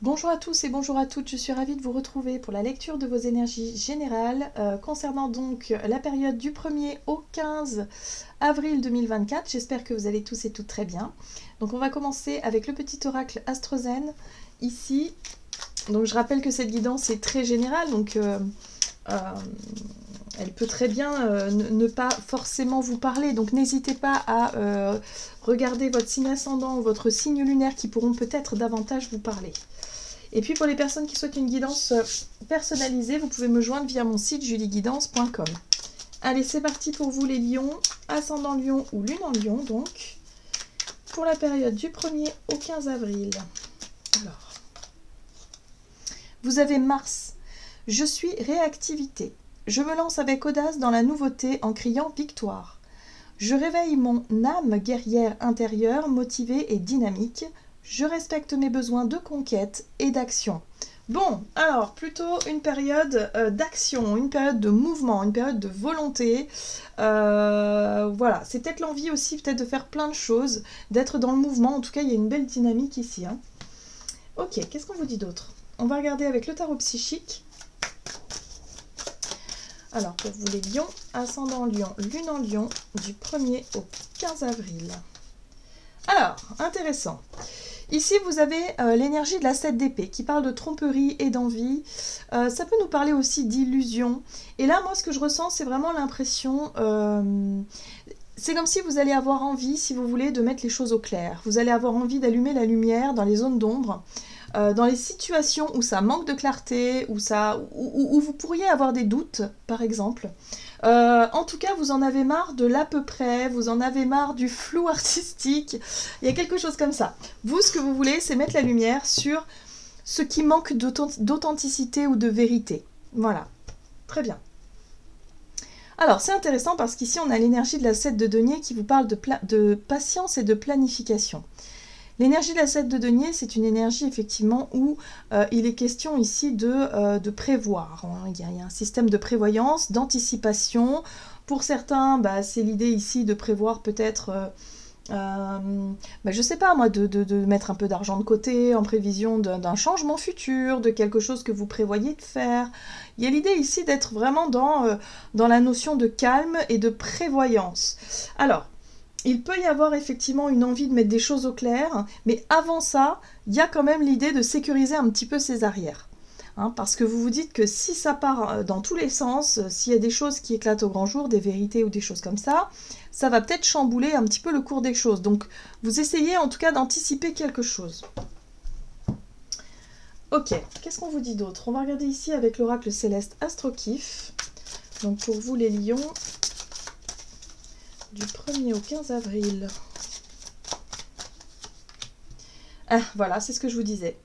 Bonjour à tous et bonjour à toutes, je suis ravie de vous retrouver pour la lecture de vos énergies générales concernant donc la période du 1er au 15 avril 2024. J'espère que vous allez tous et toutes très bien. Donc on va commencer avec le petit oracle AstroZen ici. Donc je rappelle que cette guidance est très générale, donc elle peut très bien ne pas forcément vous parler. Donc n'hésitez pas à regarder votre signe ascendant ou votre signe lunaire qui pourront peut-être davantage vous parler. Et puis pour les personnes qui souhaitent une guidance personnalisée, vous pouvez me joindre via mon site julieguidance.com. Allez, c'est parti pour vous les lions, ascendant lion ou lune en lion donc, pour la période du 1er au 15 avril. Alors, vous avez Mars. Je suis réactivité. Je me lance avec audace dans la nouveauté en criant victoire. Je réveille mon âme guerrière intérieure, motivée et dynamique. Je respecte mes besoins de conquête et d'action. Bon, alors, plutôt une période d'action, une période de mouvement, une période de volonté. Voilà, c'est peut-être l'envie aussi peut-être de faire plein de choses, d'être dans le mouvement. En tout cas, il y a une belle dynamique ici. Hein. Ok, qu'est-ce qu'on vous dit d'autre? On va regarder avec le tarot psychique. Alors, pour vous les lions, ascendant lion, lune en lion, du 1er au 15 avril. Alors, intéressant. Ici, vous avez l'énergie de la 7 d'épée qui parle de tromperie et d'envie. Ça peut nous parler aussi d'illusion. Et là, moi, ce que je ressens, c'est vraiment l'impression... c'est comme si vous allez avoir envie, si vous voulez, de mettre les choses au clair. Vous allez avoir envie d'allumer la lumière dans les zones d'ombre. Dans les situations où ça manque de clarté, où vous pourriez avoir des doutes, par exemple. En tout cas, vous en avez marre de l'à peu près, vous en avez marre du flou artistique, il y a quelque chose comme ça. Vous, ce que vous voulez, c'est mettre la lumière sur ce qui manque d'authenticité ou de vérité. Voilà, très bien. Alors, c'est intéressant parce qu'ici, on a l'énergie de la 7 de denier qui vous parle de patience et de planification. L'énergie de la 7 de denier, c'est une énergie effectivement où il est question ici de prévoir. Hein. Il y a un système de prévoyance, d'anticipation. Pour certains, c'est l'idée ici de prévoir peut-être, je ne sais pas moi, de mettre un peu d'argent de côté en prévision d'un changement futur, de quelque chose que vous prévoyez de faire. Il y a l'idée ici d'être vraiment dans la notion de calme et de prévoyance. Alors, il peut y avoir effectivement une envie de mettre des choses au clair, mais avant ça, il y a quand même l'idée de sécuriser un petit peu ses arrières. Hein, parce que vous vous dites que si ça part dans tous les sens, s'il y a des choses qui éclatent au grand jour, des vérités ou des choses comme ça va peut-être chambouler un petit peu le cours des choses. Donc vous essayez en tout cas d'anticiper quelque chose. Ok, qu'est-ce qu'on vous dit d'autre? On va regarder ici avec l'oracle céleste Astrokif. Donc pour vous les lions, du 1er au 15 avril. Ah, voilà, c'est ce que je vous disais.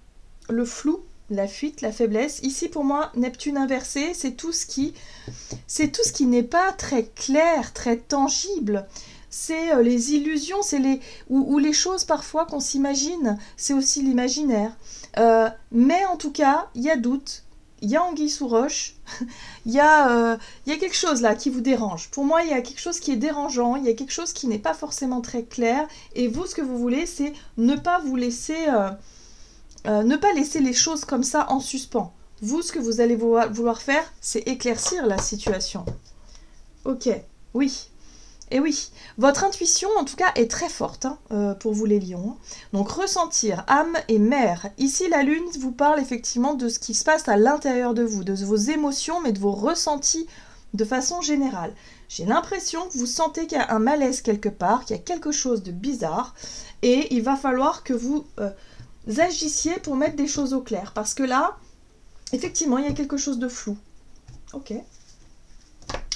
Le flou, la fuite, la faiblesse. Ici, pour moi, Neptune inversé, c'est tout ce qui n'est pas très clair, très tangible. C'est les illusions, c'est ou les choses parfois qu'on s'imagine. C'est aussi l'imaginaire. Mais en tout cas, il y a doute. Il y a anguille sous roche, il y a quelque chose là qui vous dérange. Pour moi, il y a quelque chose qui est dérangeant, il y a quelque chose qui n'est pas forcément très clair. Et vous, ce que vous voulez, c'est ne pas vous laisser, ne pas laisser les choses comme ça en suspens. Vous, ce que vous allez vouloir faire, c'est éclaircir la situation. Ok, oui. Et oui, votre intuition en tout cas est très forte hein, pour vous les lions. Donc ressentir, âme et mère. Ici la lune vous parle effectivement de ce qui se passe à l'intérieur de vous, de vos émotions mais de vos ressentis de façon générale. J'ai l'impression que vous sentez qu'il y a un malaise quelque part, qu'il y a quelque chose de bizarre et il va falloir que vous agissiez pour mettre des choses au clair. Parce que là, effectivement, il y a quelque chose de flou. Ok.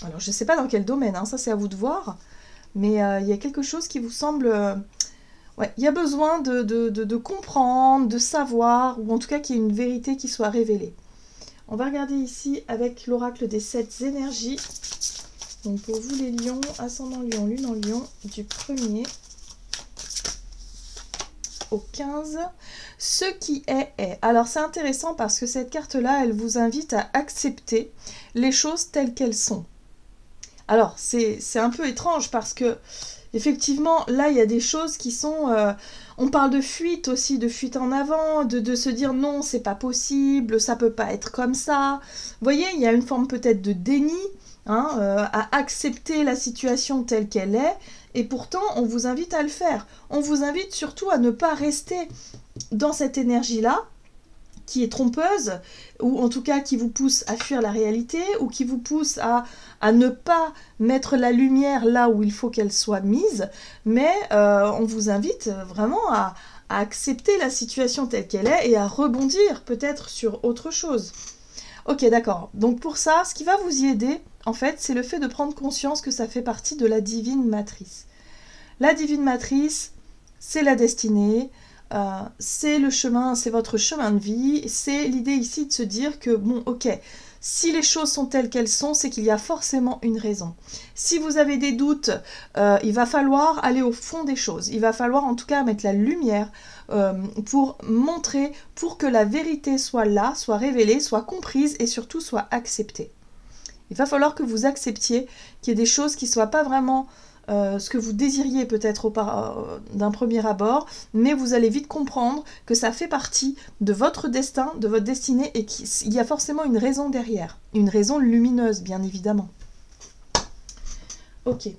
Alors, je ne sais pas dans quel domaine, hein, ça c'est à vous de voir, mais il y a quelque chose qui vous semble... ouais, il y a besoin de comprendre, de savoir, ou en tout cas qu'il y ait une vérité qui soit révélée. On va regarder ici avec l'oracle des 7 énergies. Donc pour vous les lions, ascendant lion, lune en lion, du 1er au 15. Ce qui est. Alors c'est intéressant parce que cette carte-là, elle vous invite à accepter les choses telles qu'elles sont. Alors, c'est un peu étrange parce que, effectivement, là, il y a des choses qui sont... On parle de fuite aussi, de fuite en avant, de se dire non, c'est pas possible, ça peut pas être comme ça. Vous voyez, il y a une forme peut-être de déni, hein, à accepter la situation telle qu'elle est, et pourtant on vous invite à le faire. On vous invite surtout à ne pas rester dans cette énergie-là, qui est trompeuse, ou en tout cas qui vous pousse à fuir la réalité, ou qui vous pousse à ne pas mettre la lumière là où il faut qu'elle soit mise, mais on vous invite vraiment à accepter la situation telle qu'elle est et à rebondir peut-être sur autre chose. Ok, d'accord. Donc pour ça, ce qui va vous y aider, en fait, c'est le fait de prendre conscience que ça fait partie de la divine matrice. La divine matrice, c'est la destinée, c'est le chemin, c'est votre chemin de vie, c'est l'idée ici de se dire que, bon, ok, si les choses sont telles qu'elles sont, c'est qu'il y a forcément une raison. Si vous avez des doutes, il va falloir aller au fond des choses, il va falloir en tout cas mettre la lumière pour montrer, pour que la vérité soit là, soit révélée, soit comprise et surtout soit acceptée. Il va falloir que vous acceptiez qu'il y ait des choses qui ne soient pas vraiment ce que vous désiriez peut-être d'un premier abord, mais vous allez vite comprendre que ça fait partie de votre destin, de votre destinée, et qu'il y a forcément une raison derrière, une raison lumineuse, bien évidemment. Ok,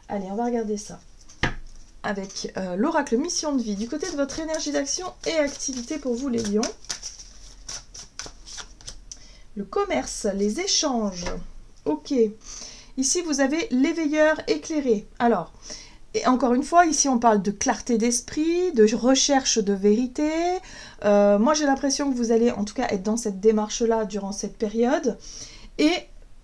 allez, on va regarder ça. Avec l'oracle mission de vie, du côté de votre énergie d'action et activité pour vous les lions. Le commerce, les échanges, ok. Ici, vous avez l'éveilleur éclairé. Alors, et encore une fois, ici, on parle de clarté d'esprit, de recherche de vérité. Moi, j'ai l'impression que vous allez, en tout cas, être dans cette démarche-là durant cette période. Et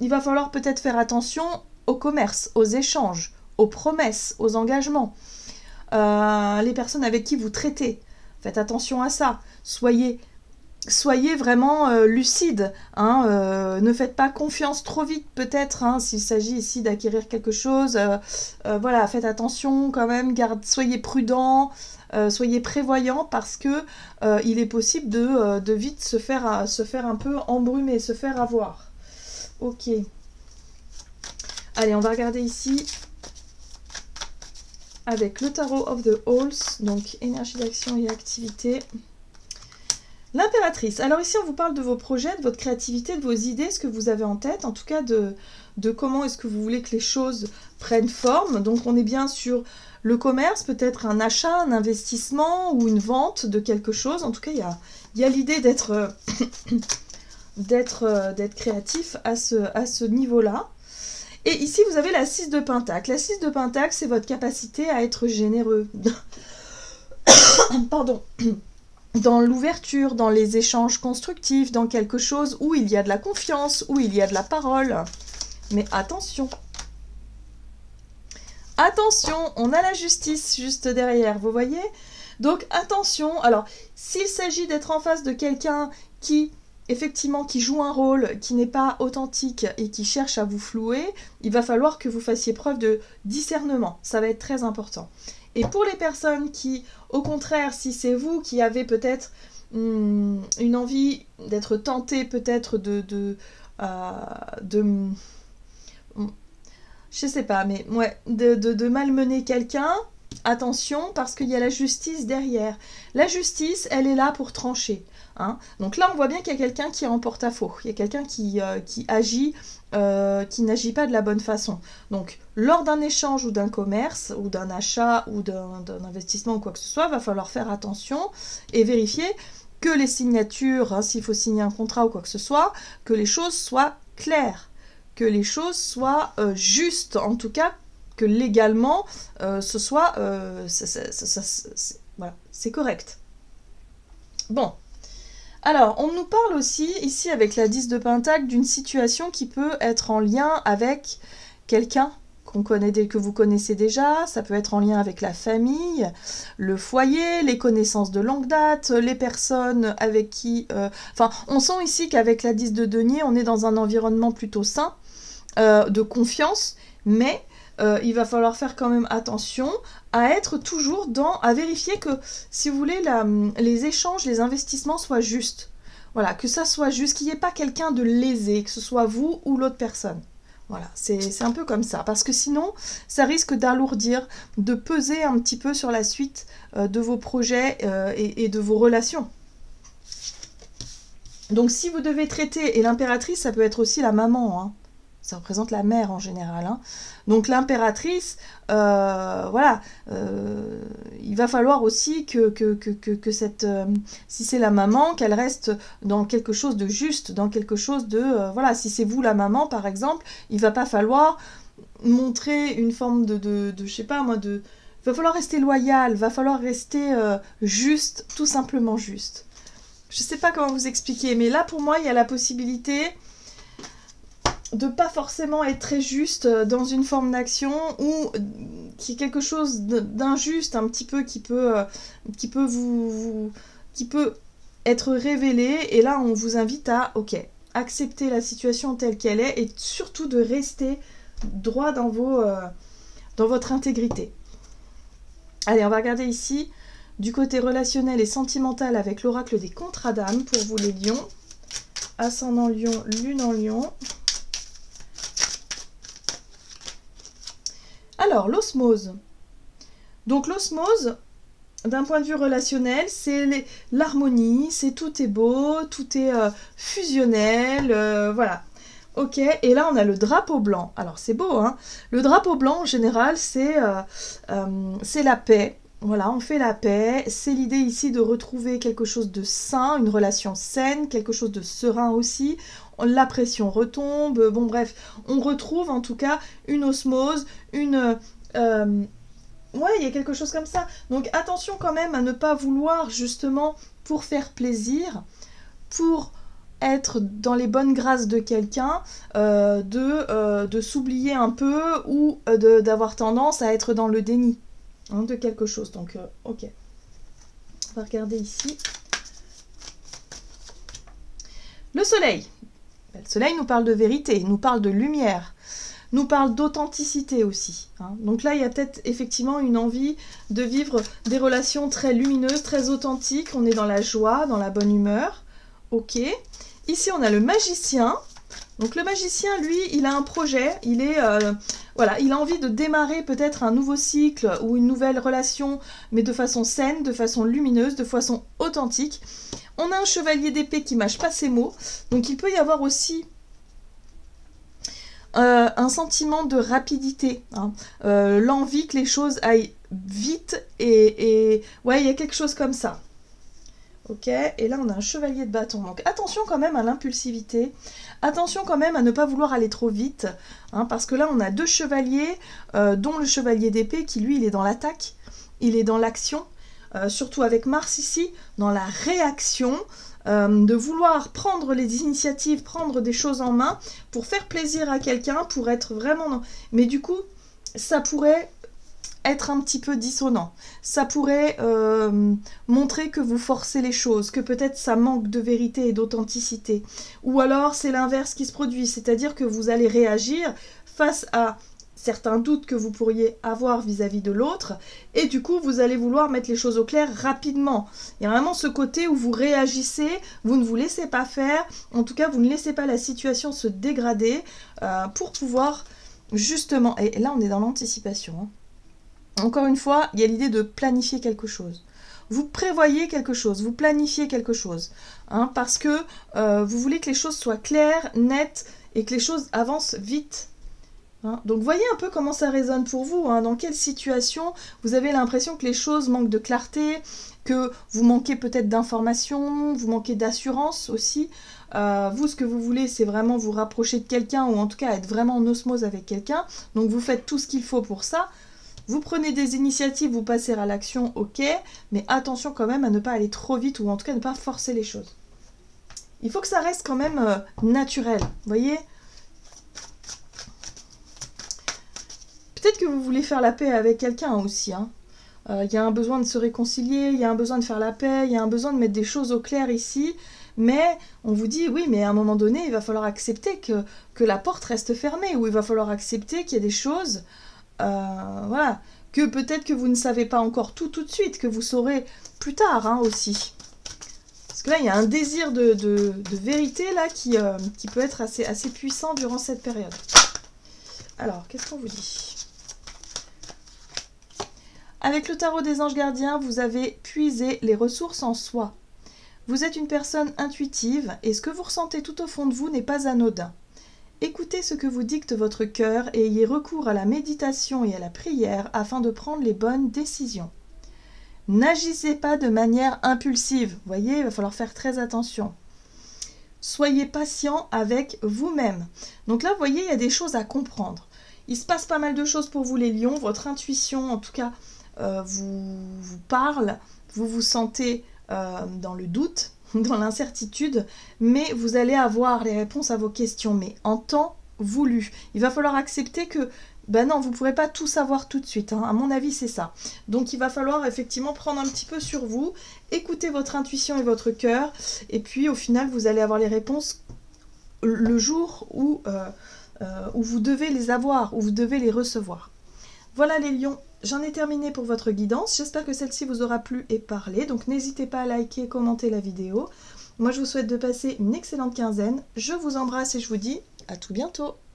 il va falloir peut-être faire attention au commerce, aux échanges, aux promesses, aux engagements. Les personnes avec qui vous traitez, faites attention à ça. Soyez vraiment lucide, hein, ne faites pas confiance trop vite peut-être, hein, s'il s'agit ici d'acquérir quelque chose, voilà, faites attention quand même, soyez prudent, soyez prévoyant parce que il est possible de vite se faire un peu embrumer, se faire avoir. Ok. Allez, on va regarder ici avec le tarot of the Halls, donc énergie d'action et activité. L'impératrice. Alors ici, on vous parle de vos projets, de votre créativité, de vos idées, ce que vous avez en tête, en tout cas de comment est-ce que vous voulez que les choses prennent forme. Donc on est bien sur le commerce, peut-être un achat, un investissement ou une vente de quelque chose. En tout cas, il y a l'idée d'être créatif à ce niveau-là. Et ici, vous avez la 6 de Pentacle. La 6 de Pentacle, c'est votre capacité à être généreux. Pardon. Dans l'ouverture, dans les échanges constructifs, dans quelque chose où il y a de la confiance, où il y a de la parole. Mais attention. Attention, on a la justice juste derrière, vous voyez? Donc attention, alors s'il s'agit d'être en face de quelqu'un qui, effectivement, qui joue un rôle qui n'est pas authentique et qui cherche à vous flouer, il va falloir que vous fassiez preuve de discernement. Ça va être très important. Et pour les personnes qui, au contraire, si c'est vous qui avez peut-être une envie d'être tenté peut-être je sais pas, mais ouais, de malmener quelqu'un, attention, parce qu'il y a la justice derrière. La justice, elle est là pour trancher. Hein. Donc là, on voit bien qu'il y a quelqu'un qui est en porte-à-faux. Il y a quelqu'un qui agit, qui n'agit pas de la bonne façon. Donc, lors d'un échange ou d'un commerce, ou d'un achat, ou d'un investissement ou quoi que ce soit, il va falloir faire attention et vérifier que les signatures, hein, s'il faut signer un contrat ou quoi que ce soit, que les choses soient claires, que les choses soient justes, en tout cas, que légalement, ce soit... voilà, c'est correct. Bon. Alors, on nous parle aussi, ici, avec la 10 de Pentacle, d'une situation qui peut être en lien avec quelqu'un que vous connaissez déjà. Ça peut être en lien avec la famille, le foyer, les connaissances de longue date, les personnes avec qui... Enfin, on sent ici qu'avec la 10 de denier, on est dans un environnement plutôt sain, de confiance, mais... il va falloir faire quand même attention à être toujours à vérifier que, si vous voulez, les échanges, les investissements soient justes. Voilà, que ça soit juste, qu'il n'y ait pas quelqu'un de lésé, que ce soit vous ou l'autre personne. Voilà, c'est un peu comme ça. Parce que sinon, ça risque d'alourdir, de peser un petit peu sur la suite de vos projets et de vos relations. Donc si vous devez traiter, et l'impératrice, ça peut être aussi la maman, hein. Ça représente la mère en général, hein. Donc l'impératrice, voilà, il va falloir aussi que cette, si c'est la maman, qu'elle reste dans quelque chose de juste, dans quelque chose de, voilà, si c'est vous la maman par exemple, il va pas falloir montrer une forme de je sais pas moi, il va falloir rester loyal, va falloir rester juste, tout simplement juste. Je sais pas comment vous expliquer, mais là pour moi il y a la possibilité de pas forcément être très juste dans une forme d'action ou qui est quelque chose d'injuste un petit peu qui peut être révélé, et là on vous invite à accepter la situation telle qu'elle est et surtout de rester droit dans votre intégrité. Allez, on va regarder ici du côté relationnel et sentimental avec l'oracle des contrats d'âme pour vous les lions, ascendant lion, lune en lion. Alors, l'osmose. Donc l'osmose, d'un point de vue relationnel, c'est l'harmonie, c'est tout est beau, tout est fusionnel, voilà. Ok, et là on a le drapeau blanc. Alors c'est beau, hein. Le drapeau blanc en général, c'est la paix. Voilà, on fait la paix. C'est l'idée ici de retrouver quelque chose de sain, une relation saine, quelque chose de serein aussi. La pression retombe, bon bref, on retrouve en tout cas une osmose, ouais, il y a quelque chose comme ça. Donc attention quand même à ne pas vouloir justement pour faire plaisir, pour être dans les bonnes grâces de quelqu'un, de s'oublier un peu ou d'avoir tendance à être dans le déni hein, de quelque chose. Donc ok, on va regarder ici. Le soleil. Le soleil nous parle de vérité, nous parle de lumière, nous parle d'authenticité aussi. Hein. Donc là, il y a peut-être effectivement une envie de vivre des relations très lumineuses, très authentiques. On est dans la joie, dans la bonne humeur. Ok. Ici, on a le magicien. Donc le magicien, lui, il a un projet. Il est, voilà, il a envie de démarrer peut-être un nouveau cycle ou une nouvelle relation, mais de façon saine, de façon lumineuse, de façon authentique. On a un chevalier d'épée qui mâche pas ses mots, donc il peut y avoir aussi un sentiment de rapidité, hein. L'envie que les choses aillent vite et ouais, il y a quelque chose comme ça. Ok, et là on a un chevalier de bâton, donc attention quand même à l'impulsivité, attention quand même à ne pas vouloir aller trop vite, hein, parce que là on a deux chevaliers, dont le chevalier d'épée qui lui il est dans l'attaque, il est dans l'action. Surtout avec Mars ici, dans la réaction, de vouloir prendre les initiatives, prendre des choses en main pour faire plaisir à quelqu'un, pour être vraiment... Mais du coup, ça pourrait être un petit peu dissonant. Ça pourrait montrer que vous forcez les choses, que peut-être ça manque de vérité et d'authenticité. Ou alors c'est l'inverse qui se produit, c'est-à-dire que vous allez réagir face à certains doutes que vous pourriez avoir vis-à-vis de l'autre, et du coup vous allez vouloir mettre les choses au clair rapidement. Il y a vraiment ce côté où vous réagissez, vous ne vous laissez pas faire, en tout cas vous ne laissez pas la situation se dégrader pour pouvoir justement, et là on est dans l'anticipation, hein. Encore une fois, il y a l'idée de planifier quelque chose. Vous prévoyez quelque chose, vous planifiez quelque chose, hein, parce que vous voulez que les choses soient claires, nettes, et que les choses avancent vite. Hein, donc voyez un peu comment ça résonne pour vous, hein, dans quelle situation vous avez l'impression que les choses manquent de clarté, que vous manquez peut-être d'informations, vous manquez d'assurance aussi. Vous, ce que vous voulez, c'est vraiment vous rapprocher de quelqu'un, ou en tout cas être vraiment en osmose avec quelqu'un, donc vous faites tout ce qu'il faut pour ça. Vous prenez des initiatives, vous passez à l'action, ok, mais attention quand même à ne pas aller trop vite, ou en tout cas ne pas forcer les choses. Il faut que ça reste quand même naturel, vous voyez. Peut-être que vous voulez faire la paix avec quelqu'un aussi, hein. Y a un besoin de se réconcilier, il y a un besoin de faire la paix, il y a un besoin de mettre des choses au clair ici, mais on vous dit, oui, mais à un moment donné, il va falloir accepter que la porte reste fermée, ou il va falloir accepter qu'il y a des choses, voilà, que peut-être que vous ne savez pas encore tout de suite, que vous saurez plus tard, hein, aussi. Parce que là, il y a un désir de vérité là qui peut être assez puissant durant cette période. Alors, qu'est-ce qu'on vous dit? Avec le tarot des anges gardiens, vous avez puisé les ressources en soi. Vous êtes une personne intuitive et ce que vous ressentez tout au fond de vous n'est pas anodin. Écoutez ce que vous dicte votre cœur et ayez recours à la méditation et à la prière afin de prendre les bonnes décisions. N'agissez pas de manière impulsive. Vous voyez, il va falloir faire très attention. Soyez patient avec vous-même. Donc là, vous voyez, il y a des choses à comprendre. Il se passe pas mal de choses pour vous les lions. Votre intuition, en tout cas, vous parle. Vous vous sentez dans le doute, dans l'incertitude, mais vous allez avoir les réponses à vos questions, mais en temps voulu. Il va falloir accepter que, ben non, vous ne pourrez pas tout savoir tout de suite, hein. À mon avis, c'est ça. Donc il va falloir effectivement prendre un petit peu sur vous, écouter votre intuition et votre cœur, et puis au final, vous allez avoir les réponses le jour où vous devez les avoir, où vous devez les recevoir. Voilà les lions, j'en ai terminé pour votre guidance. J'espère que celle-ci vous aura plu et parlé. Donc n'hésitez pas à liker, commenter la vidéo. Moi je vous souhaite de passer une excellente quinzaine. Je vous embrasse et je vous dis à tout bientôt.